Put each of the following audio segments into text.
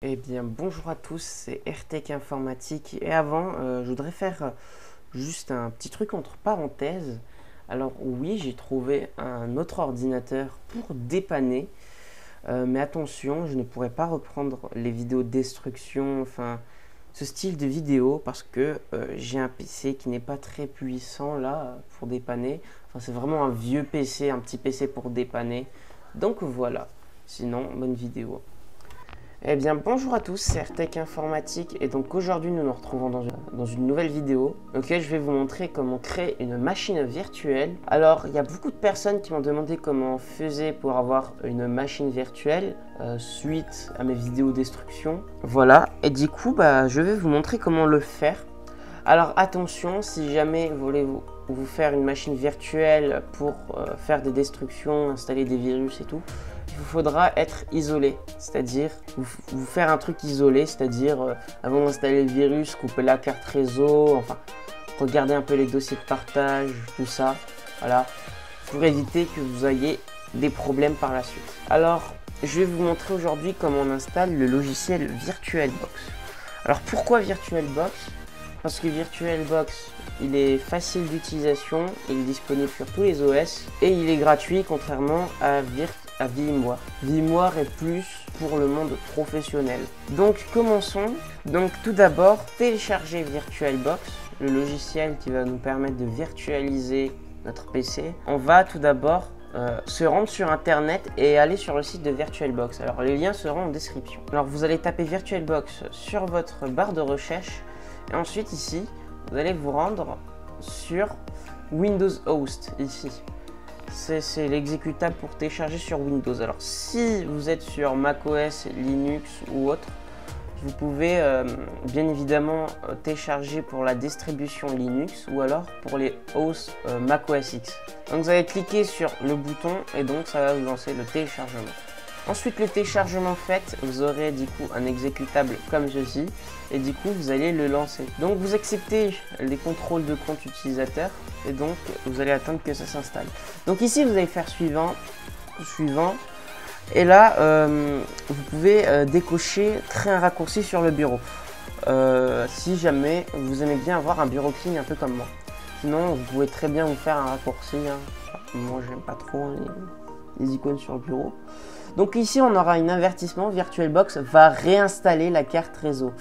Eh bien, bonjour à tous, c'est RTech Informatique. Et avant, je voudrais faire juste un petit truc entre parenthèses. Alors oui, j'ai trouvé un autre ordinateur pour dépanner. Mais attention, je ne pourrais pas reprendre les vidéos de destruction, enfin, ce style de vidéo, parce que j'ai un PC qui n'est pas très puissant là, pour dépanner. Enfin, c'est vraiment un vieux PC, un petit PC pour dépanner. Donc voilà. Sinon, bonne vidéo. Eh bien bonjour à tous, c'est RTech Informatique et donc aujourd'hui nous nous retrouvons dans une nouvelle vidéo dans laquelle je vais vous montrer comment créer une machine virtuelle. Alors il y a beaucoup de personnes qui m'ont demandé comment on faisait pour avoir une machine virtuelle suite à mes vidéos destruction. Voilà, et du coup je vais vous montrer comment le faire. Alors attention, si jamais vous voulez vous faire une machine virtuelle pour faire des destructions, installer des virus et tout, il vous faudra être isolé, c'est-à-dire vous faire un truc isolé, c'est-à-dire avant d'installer le virus, couper la carte réseau, enfin regarder un peu les dossiers de partage, tout ça, voilà, pour éviter que vous ayez des problèmes par la suite. Alors, je vais vous montrer aujourd'hui comment on installe le logiciel VirtualBox. Alors pourquoi VirtualBox ? Parce que VirtualBox, il est facile d'utilisation, il est disponible sur tous les OS et il est gratuit contrairement à VMware. VMware est plus pour le monde professionnel. Donc commençons. Donc tout d'abord, télécharger VirtualBox, le logiciel qui va nous permettre de virtualiser notre PC. On va tout d'abord se rendre sur internet et aller sur le site de VirtualBox. Alors les liens seront en description. Alors vous allez taper VirtualBox sur votre barre de recherche. Et ensuite ici, vous allez vous rendre sur Windows Host, ici. C'est l'exécutable pour télécharger sur Windows. Alors si vous êtes sur macOS, Linux ou autre, vous pouvez bien évidemment télécharger pour la distribution Linux ou alors pour les hosts macOS X. Donc vous allez cliquer sur le bouton et donc ça va vous lancer le téléchargement. Ensuite, le téléchargement fait, vous aurez du coup un exécutable comme ceci et du coup vous allez le lancer. Donc vous acceptez les contrôles de compte utilisateur et donc vous allez attendre que ça s'installe. Donc ici vous allez faire suivant et là vous pouvez décocher créer un raccourci sur le bureau si jamais vous aimez bien avoir un bureau clean un peu comme moi. Sinon vous pouvez très bien vous faire un raccourci, hein. Moi j'aime pas trop les icônes sur le bureau. Donc ici on aura un avertissement, VirtualBox va réinstaller la carte réseau.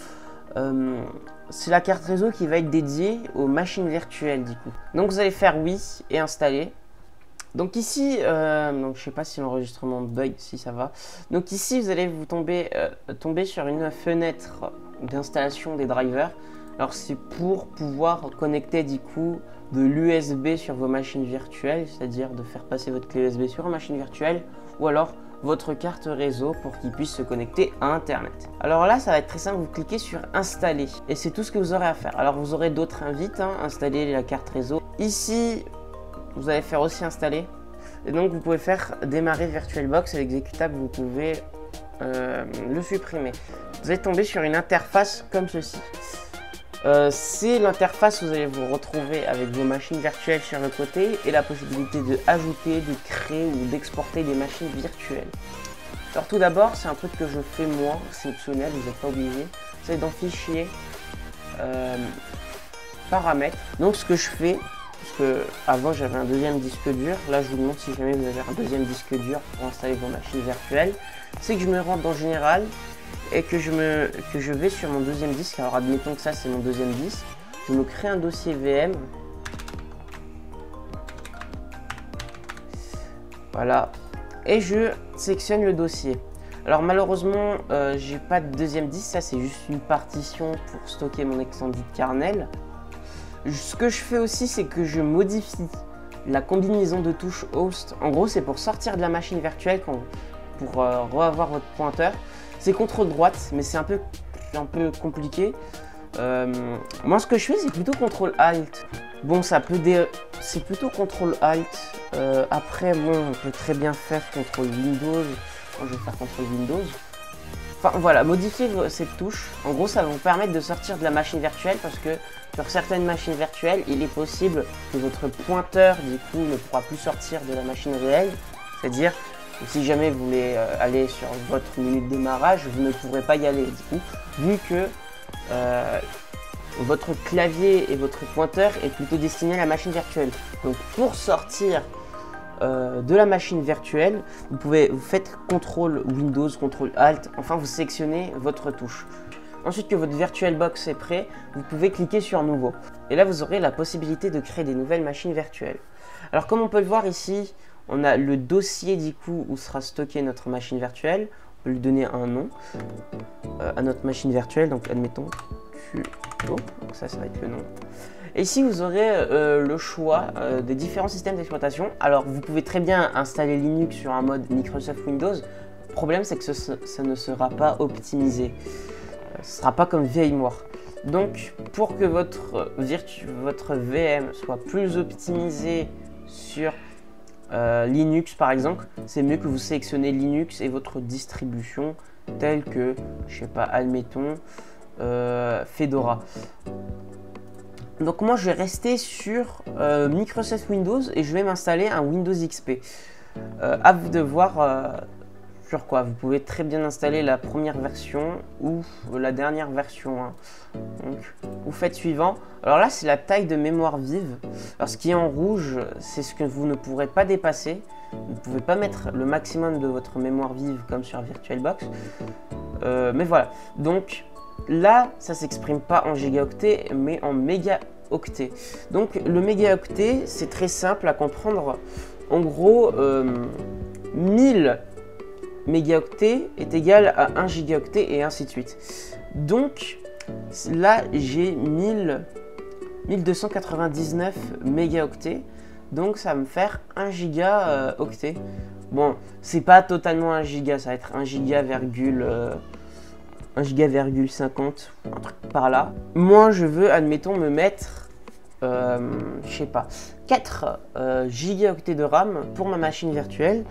C'est la carte réseau qui va être dédiée aux machines virtuelles du coup. Donc vous allez faire oui et installer. Donc ici, donc je sais pas si l'enregistrement bug, si ça va. Donc ici vous allez vous tomber sur une fenêtre d'installation des drivers. Alors c'est pour pouvoir connecter du coup de l'USB sur vos machines virtuelles, c'est-à-dire de faire passer votre clé USB sur une machine virtuelle ou alors votre carte réseau pour qu'il puisse se connecter à internet. Alors là ça va être très simple, vous cliquez sur installer et c'est tout ce que vous aurez à faire. Alors vous aurez d'autres invites, hein, installer la carte réseau. Ici vous allez faire aussi installer et donc vous pouvez faire démarrer VirtualBox et l'exécutable vous pouvez le supprimer. Vous allez tomber sur une interface comme ceci. C'est l'interface où vous allez vous retrouver avec vos machines virtuelles sur le côté et la possibilité de ajouter, de créer ou d'exporter des machines virtuelles. Alors tout d'abord, c'est un truc que je fais moi, exceptionnel, vous n'êtes pas obligé. C'est dans Fichier, Paramètres. Donc ce que je fais, parce que avant j'avais un deuxième disque dur, là je vous montre si jamais vous avez un deuxième disque dur pour installer vos machines virtuelles, c'est que je me rends dans Général et que je vais sur mon deuxième disque. Alors admettons que ça c'est mon deuxième disque, je me crée un dossier VM, voilà, et je sélectionne le dossier. Alors malheureusement j'ai pas de deuxième disque, ça c'est juste une partition pour stocker mon extended kernel. Ce que je fais aussi c'est que je modifie la combinaison de touches host. En gros c'est pour sortir de la machine virtuelle pour reavoir votre pointeur. C'est CTRL droite, mais c'est un peu compliqué. Moi, ce que je fais, c'est plutôt CTRL Alt. Bon, c'est plutôt CTRL Alt. Après, bon, on peut très bien faire CTRL Windows. Moi, je vais faire CTRL Windows. Enfin, voilà, modifier cette touche. En gros, ça va vous permettre de sortir de la machine virtuelle parce que sur certaines machines virtuelles, il est possible que votre pointeur, du coup, ne pourra plus sortir de la machine réelle. C'est-à-dire Si jamais vous voulez aller sur votre menu de démarrage, vous ne pourrez pas y aller du coup, vu que votre clavier et votre pointeur est plutôt destiné à la machine virtuelle. Donc pour sortir de la machine virtuelle, vous faites CTRL Windows, CTRL Alt, enfin vous sélectionnez votre touche. Ensuite que votre VirtualBox est prêt, vous pouvez cliquer sur Nouveau. Et là vous aurez la possibilité de créer des nouvelles machines virtuelles. Alors comme on peut le voir ici, on a le dossier du coup où sera stocké notre machine virtuelle. On peut lui donner un nom à notre machine virtuelle, donc admettons Qo, donc ça va être le nom. Et ici vous aurez le choix des différents systèmes d'exploitation. Alors vous pouvez très bien installer Linux sur un mode Microsoft Windows. Le problème c'est que ça ne sera pas optimisé. Ce ne sera pas comme VMware. Donc pour que votre VM soit plus optimisé sur Linux par exemple, c'est mieux que vous sélectionnez Linux et votre distribution telle que, je sais pas, admettons Fedora. Donc moi je vais rester sur Microsoft Windows et je vais m'installer un Windows XP. À vous de voir sur quoi. Vous pouvez très bien installer la première version ou la dernière version. Hein. Donc vous faites suivant. Alors là c'est la taille de mémoire vive. Alors ce qui est en rouge c'est ce que vous ne pourrez pas dépasser. Vous ne pouvez pas mettre le maximum de votre mémoire vive comme sur VirtualBox. Mais voilà. Donc là, ça s'exprime pas en gigaoctets, mais en mégaoctets. Donc le mégaoctet, c'est très simple à comprendre. En gros, 1000 mégaoctets est égal à 1 gigaoctet et ainsi de suite. Donc là, j'ai 1299 mégaoctets. Donc ça va me faire 1 gigaoctet. Bon, c'est pas totalement 1 giga, ça va être 1 giga, 1 giga,50, un truc par là. Moi, je veux, admettons, me mettre, je sais pas, 4 gigaoctets de RAM pour ma machine virtuelle.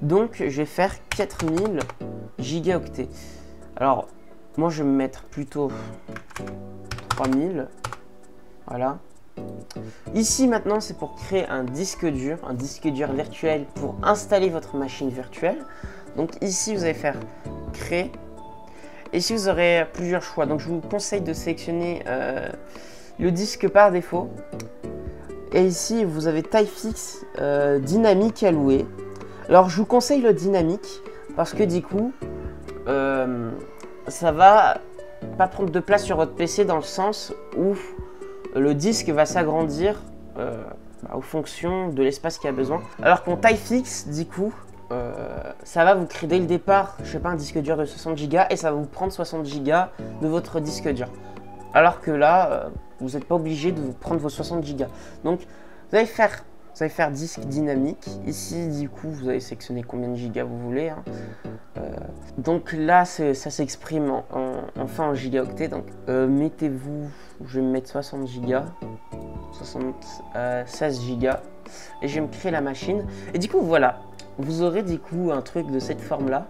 Donc, je vais faire 4000 gigaoctets. Alors, moi, je vais me mettre plutôt 3000. Voilà. Ici, maintenant, c'est pour créer un disque dur virtuel pour installer votre machine virtuelle. Donc, ici, vous allez faire créer. Ici, vous aurez plusieurs choix. Donc, je vous conseille de sélectionner le disque par défaut. Et ici, vous avez taille fixe dynamique allouée. Alors, je vous conseille le dynamique parce que du coup, ça va pas prendre de place sur votre PC dans le sens où le disque va s'agrandir aux fonctions de l'espace qu'il a besoin. Alors qu'en taille fixe, du coup, ça va vous créer dès le départ, je sais pas, un disque dur de 60 Go et ça va vous prendre 60 Go de votre disque dur. Alors que là, vous n'êtes pas obligé de vous prendre vos 60 Go. Donc, vous allez faire disque dynamique. Ici, du coup, vous allez sélectionner combien de gigas vous voulez. Hein. Donc là, ça s'exprime en gigaoctets. Donc, mettez-vous, je vais me mettre 60 Go, 16 Go et je vais me créer la machine. Et du coup, voilà. Vous aurez du coup un truc de cette forme là.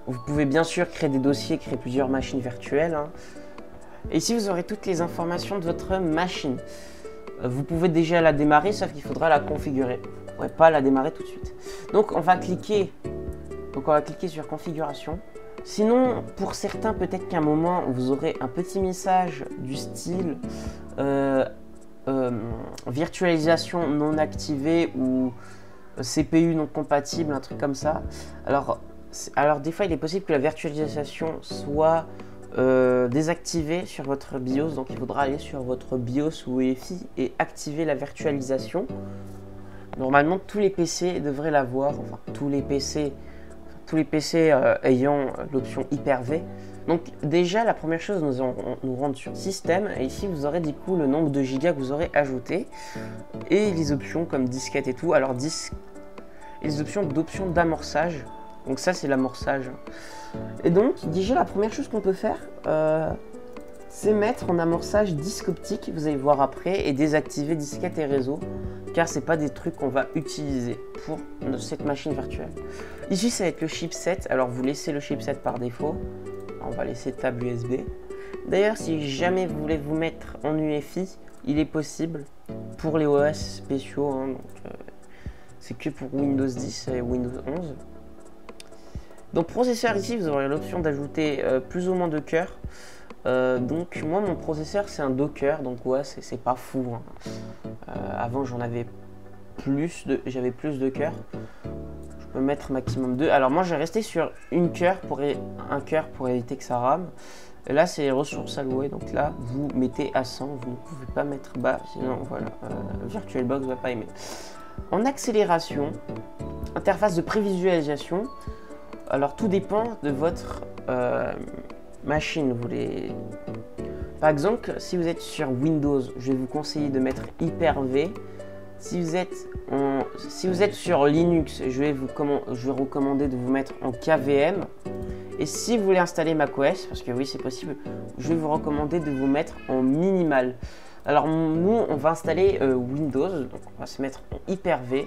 Vous pouvez bien sûr créer des dossiers, créer plusieurs machines virtuelles. Hein. Et ici vous aurez toutes les informations de votre machine. Vous pouvez déjà la démarrer, sauf qu'il faudra la configurer. Vous ne pourrez pas la démarrer tout de suite. Donc on va cliquer sur configuration. Sinon, pour certains, peut-être qu'à un moment vous aurez un petit message du style virtualisation non activée ou CPU non compatible, un truc comme ça. Alors des fois il est possible que la virtualisation soit désactivée sur votre BIOS, donc il faudra aller sur votre BIOS ou UEFI et activer la virtualisation. Normalement tous les PC devraient l'avoir, enfin tous les PC ayant l'option Hyper-V. Donc déjà la première chose, nous rendre sur système et ici vous aurez du coup le nombre de gigas que vous aurez ajouté et les options comme disquette et tout. Alors les options d'amorçage, donc ça c'est l'amorçage. Et donc déjà la première chose qu'on peut faire c'est mettre en amorçage disque optique, vous allez voir après, et désactiver disquette et réseau car c'est pas des trucs qu'on va utiliser pour cette machine virtuelle. Ici ça va être le chipset, alors vous laissez le chipset par défaut. On va laisser table USB. D'ailleurs, si jamais vous voulez vous mettre en UEFI, il est possible pour les OS spéciaux. Hein, donc, c'est que pour Windows 10 et Windows 11. Donc processeur, ici vous aurez l'option d'ajouter plus ou moins de cœurs. Donc moi mon processeur c'est un Docker, donc ouais c'est pas fou, hein. Avant j'avais plus de cœurs. Je peux mettre maximum 2. Alors moi j'ai resté sur un cœur pour éviter que ça rame. Et là c'est les ressources allouées, donc là vous mettez à 100, vous ne pouvez pas mettre bas, sinon voilà, VirtualBox va pas aimer. En accélération, interface de prévisualisation, alors tout dépend de votre machine. Par exemple, si vous êtes sur Windows, je vais vous conseiller de mettre Hyper-V. Si vous êtes sur Linux, je vais recommander de vous mettre en KVM. Et si vous voulez installer macOS, parce que oui c'est possible, je vais vous recommander de vous mettre en minimal. Alors nous on va installer Windows, donc on va se mettre en Hyper-V.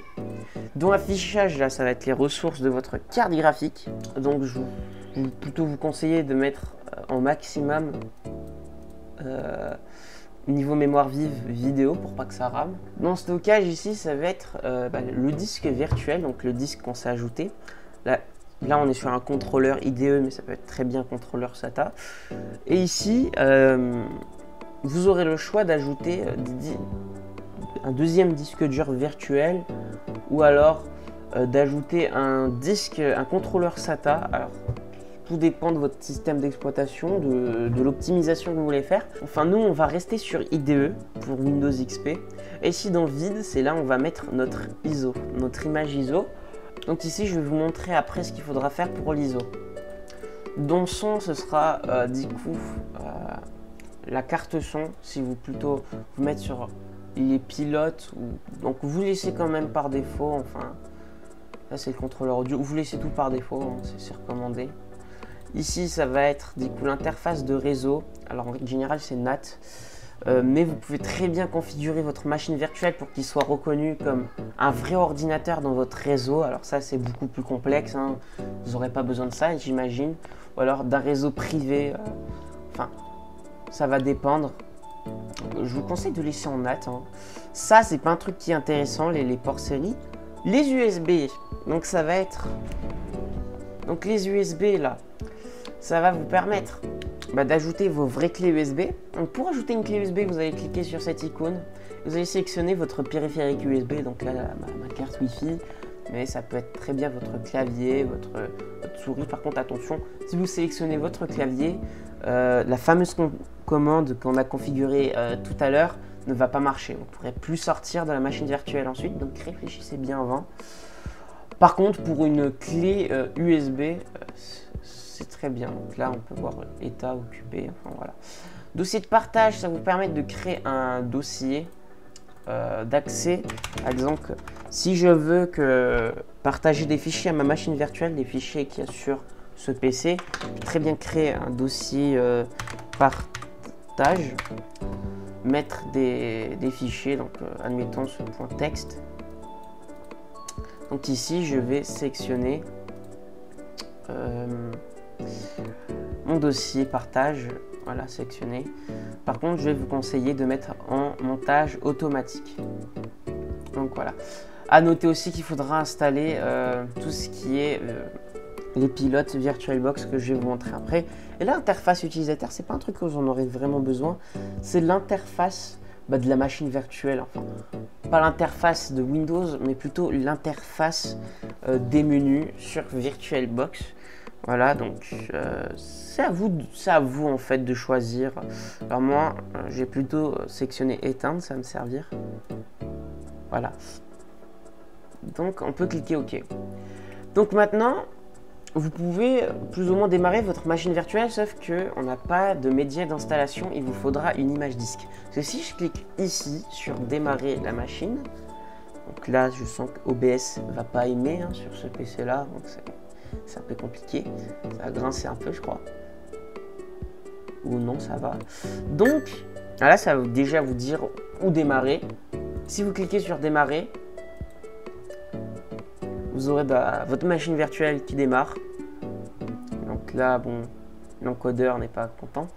Dans l'affichage là ça va être les ressources de votre carte graphique. Donc je vais plutôt vous conseiller de mettre en maximum niveau mémoire vive vidéo pour pas que ça rame. Dans le stockage ici ça va être le disque virtuel, donc le disque qu'on s'est ajouté. Là on est sur un contrôleur IDE, mais ça peut être très bien contrôleur SATA. Et ici vous aurez le choix d'ajouter un deuxième disque dur virtuel, ou alors d'ajouter un contrôleur SATA. Alors tout dépend de votre système d'exploitation, de l'optimisation que vous voulez faire. Enfin nous on va rester sur IDE pour Windows XP. Et ici dans vide, c'est là où on va mettre notre ISO, notre image ISO. Donc ici je vais vous montrer après ce qu'il faudra faire pour l'ISO. Dans son, ce sera du coup la carte son, si vous mettre sur les pilotes, donc vous laissez quand même par défaut, enfin là c'est le contrôleur audio, vous laissez tout par défaut, hein, c'est recommandé. Ici ça va être du coup l'interface de réseau, alors en général c'est NAT, mais vous pouvez très bien configurer votre machine virtuelle pour qu'il soit reconnu comme un vrai ordinateur dans votre réseau. Alors ça c'est beaucoup plus complexe, hein. Vous n'aurez pas besoin de ça j'imagine, ou alors d'un réseau privé, enfin ça va dépendre. Je vous conseille de laisser en NAT, hein. Ça c'est pas un truc qui est intéressant, les ports série. Les USB, donc ça va être, donc les USB là, ça va vous permettre d'ajouter vos vraies clés USB. Donc pour ajouter une clé USB, vous allez cliquer sur cette icône, vous allez sélectionner votre périphérique USB, donc là ma carte Wi-Fi, mais ça peut être très bien votre clavier, votre souris. Par contre attention, si vous sélectionnez votre clavier, la fameuse commande qu'on a configurée tout à l'heure ne va pas marcher, on ne pourrait plus sortir de la machine virtuelle ensuite, donc réfléchissez bien avant. Par contre pour une clé USB, c'est très bien. Donc là, on peut voir état occupé. Enfin voilà. Dossier de partage, ça vous permet de créer un dossier d'accès. Par exemple, si je veux partager des fichiers à ma machine virtuelle, des fichiers qu'il y a sur ce PC, je peux très bien créer un dossier partage, mettre des fichiers. Donc, admettons ce point texte. Donc ici, je vais sélectionner mon dossier partage, voilà, sélectionné. Par contre je vais vous conseiller de mettre en montage automatique. Donc voilà, à noter aussi qu'il faudra installer tout ce qui est les pilotes VirtualBox que je vais vous montrer après. Et l'interface utilisateur, c'est pas un truc que vous en aurez vraiment besoin, c'est l'interface de la machine virtuelle, enfin pas l'interface de Windows mais plutôt l'interface des menus sur VirtualBox. Voilà, donc c'est à vous en fait de choisir. Alors moi, j'ai plutôt sélectionné éteindre, ça va me servir. Voilà. Donc on peut cliquer OK. Donc maintenant, vous pouvez plus ou moins démarrer votre machine virtuelle, sauf que on n'a pas de média d'installation, il vous faudra une image disque. Parce que si je clique ici sur démarrer la machine, donc là je sens que OBS va pas aimer sur ce PC là, donc c'est un peu compliqué, ça a grincé un peu je crois, ou non ça va. Donc là ça va déjà vous dire où démarrer. Si vous cliquez sur démarrer, vous aurez votre machine virtuelle qui démarre. Donc là bon, l'encodeur n'est pas content,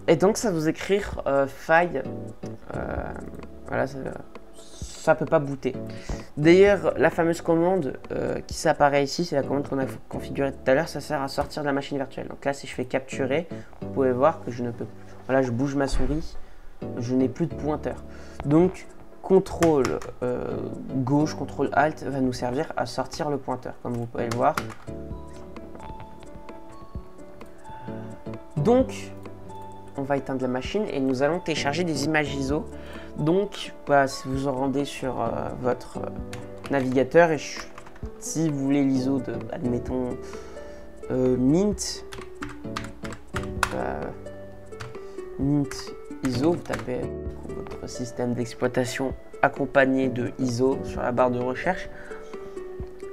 et donc ça va vous écrire faille, voilà, ça peut pas booter. D'ailleurs, la fameuse commande qui s'apparaît ici, c'est la commande qu'on a configurée tout à l'heure, ça sert à sortir de la machine virtuelle. Donc là, si je fais capturer, vous pouvez voir que je ne peux plus. Voilà, je bouge ma souris, je n'ai plus de pointeur. Donc, contrôle gauche, contrôle alt va nous servir à sortir le pointeur, comme vous pouvez le voir. Donc, on va éteindre la machine et nous allons télécharger des images ISO. Donc, bah, si vous en rendez sur votre navigateur et si vous voulez l'ISO de, admettons, Mint, Mint ISO, vous tapez votre système d'exploitation accompagné de ISO sur la barre de recherche.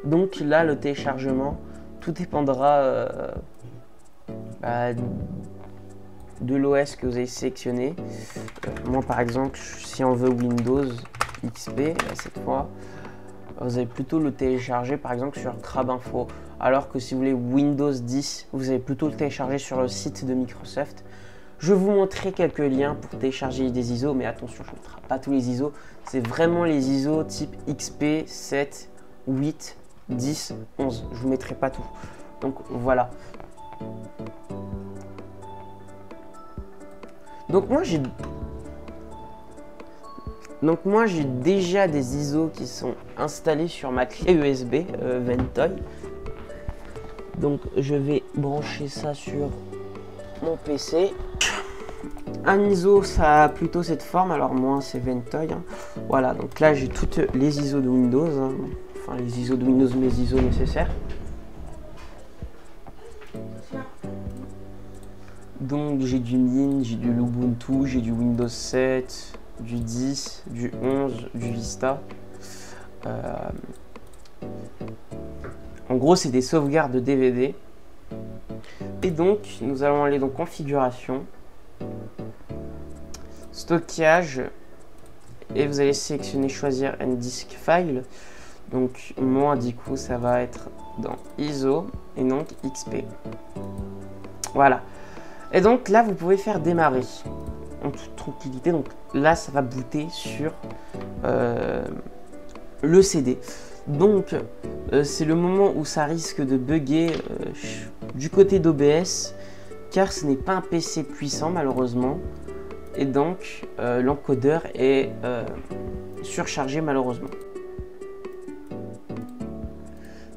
Donc là, le téléchargement, tout dépendra de l'OS que vous avez sélectionné. Moi par exemple, si on veut Windows XP, cette fois, vous allez plutôt le télécharger par exemple sur Crabinfo. Alors que si vous voulez Windows 10, vous allez plutôt le télécharger sur le site de Microsoft. Je vous montrerai quelques liens pour télécharger des ISO, mais attention, je ne mettrai pas tous les ISO. C'est vraiment les ISO type XP, 7, 8, 10, 11. Je ne vous mettrai pas tout. Donc voilà. Donc moi j'ai déjà des ISO qui sont installés sur ma clé USB Ventoy. Donc je vais brancher ça sur mon PC. Un ISO ça a plutôt cette forme, alors moi c'est Ventoy. Hein. Voilà, donc là j'ai toutes les ISO de Windows, hein. Enfin les ISO de Windows, mes ISO nécessaires. Donc j'ai du Mint, j'ai du Ubuntu, j'ai du Windows 7, du 10, du 11, du Vista. En gros c'est des sauvegardes de DVD. Et donc nous allons aller dans configuration, stockage, et vous allez sélectionner choisir un disk file. Donc moi du coup ça va être dans ISO et donc XP. Voilà. Et donc là, vous pouvez faire démarrer en toute tranquillité. Donc là, ça va booter sur le CD. Donc, c'est le moment où ça risque de bugger du côté d'OBS, car ce n'est pas un PC puissant malheureusement. Et donc, l'encodeur est surchargé malheureusement.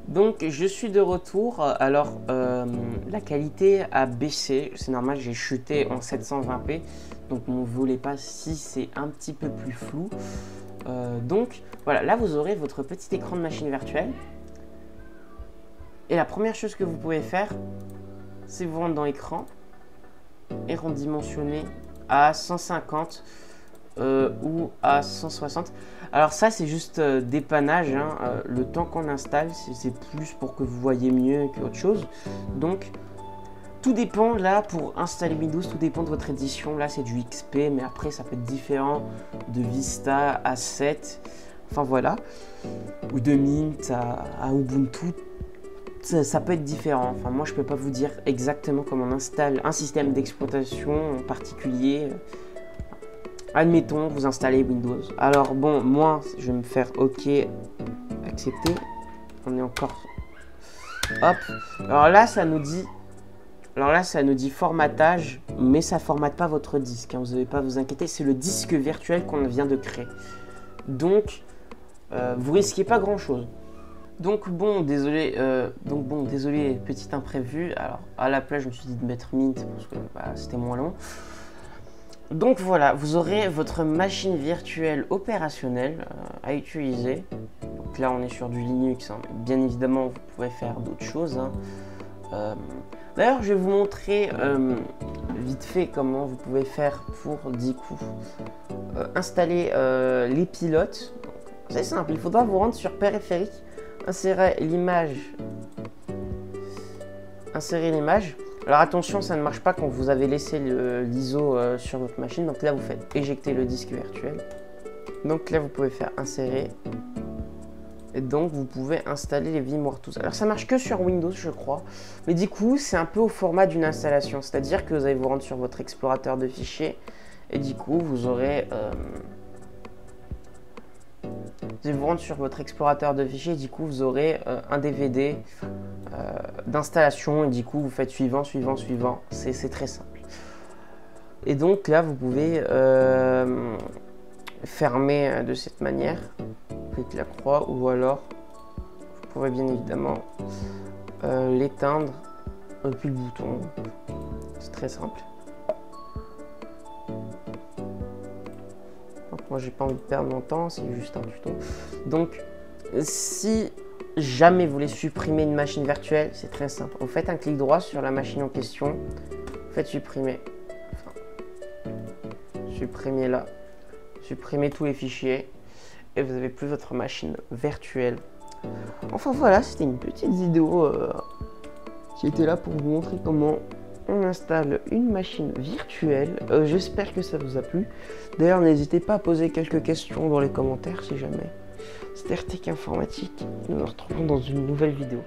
Donc je suis de retour, alors la qualité a baissé, c'est normal, j'ai chuté en 720p, donc ne voulez pas si c'est un petit peu plus flou. Donc voilà, là vous aurez votre petit écran de machine virtuelle. Et la première chose que vous pouvez faire, c'est vous rendre dans écran et redimensionner à 150 ou à 160. Alors ça c'est juste dépannage, hein. Le temps qu'on installe c'est plus pour que vous voyez mieux qu'autre chose. Donc tout dépend là pour installer Windows, tout dépend de votre édition. Là c'est du XP, mais après ça peut être différent de Vista à 7, enfin voilà, ou de Mint à Ubuntu. Ça peut être différent. Enfin moi je peux pas vous dire exactement comment on installe un système d'exploitation en particulier. Admettons, vous installez Windows. Alors bon, moi, je vais me faire OK, accepter. On est encore... Hop. Alors là, ça nous dit formatage, mais ça formate pas votre disque. Hein. Vous n'avez pas à vous inquiéter, c'est le disque virtuel qu'on vient de créer. Donc, vous risquez pas grand-chose. Donc bon, désolé, petit imprévu. Alors à la place, je me suis dit de mettre Mint parce que c'était moins long. Donc voilà, vous aurez votre machine virtuelle opérationnelle à utiliser. Donc là on est sur du Linux, hein. Bien évidemment vous pouvez faire d'autres choses. Hein. D'ailleurs je vais vous montrer vite fait comment vous pouvez faire pour du coup installer les pilotes. C'est simple, il faudra vous rendre sur périphérique, insérer l'image. Alors attention, ça ne marche pas quand vous avez laissé l'ISO sur votre machine. Donc là, vous faites éjecter le disque virtuel. Donc là, vous pouvez faire insérer. Et donc, vous pouvez installer les VMware-Tools. Alors ça marche que sur Windows, je crois. Mais du coup, c'est un peu au format d'une installation. C'est-à-dire que vous allez vous rendre sur votre explorateur de fichiers. Et du coup, vous aurez Vous allez vous rendre sur votre explorateur de fichiers, du coup vous aurez un DVD d'installation et du coup vous faites suivant, suivant, suivant. C'est très simple. Et donc là vous pouvez fermer de cette manière avec la croix, ou alors vous pourrez bien évidemment l'éteindre depuis le bouton. C'est très simple. Donc, moi j'ai pas envie de perdre mon temps, c'est juste un tuto. Donc si jamais vous voulez supprimer une machine virtuelle, c'est très simple. Vous faites un clic droit sur la machine en question, vous faites supprimer. Supprimez là, supprimez tous les fichiers et vous n'avez plus votre machine virtuelle. Enfin voilà, c'était une petite vidéo qui était là pour vous montrer comment on installe une machine virtuelle. J'espère que ça vous a plu. D'ailleurs, n'hésitez pas à poser quelques questions dans les commentaires si jamais. C'était RTK Informatique. Nous nous retrouvons dans une nouvelle vidéo.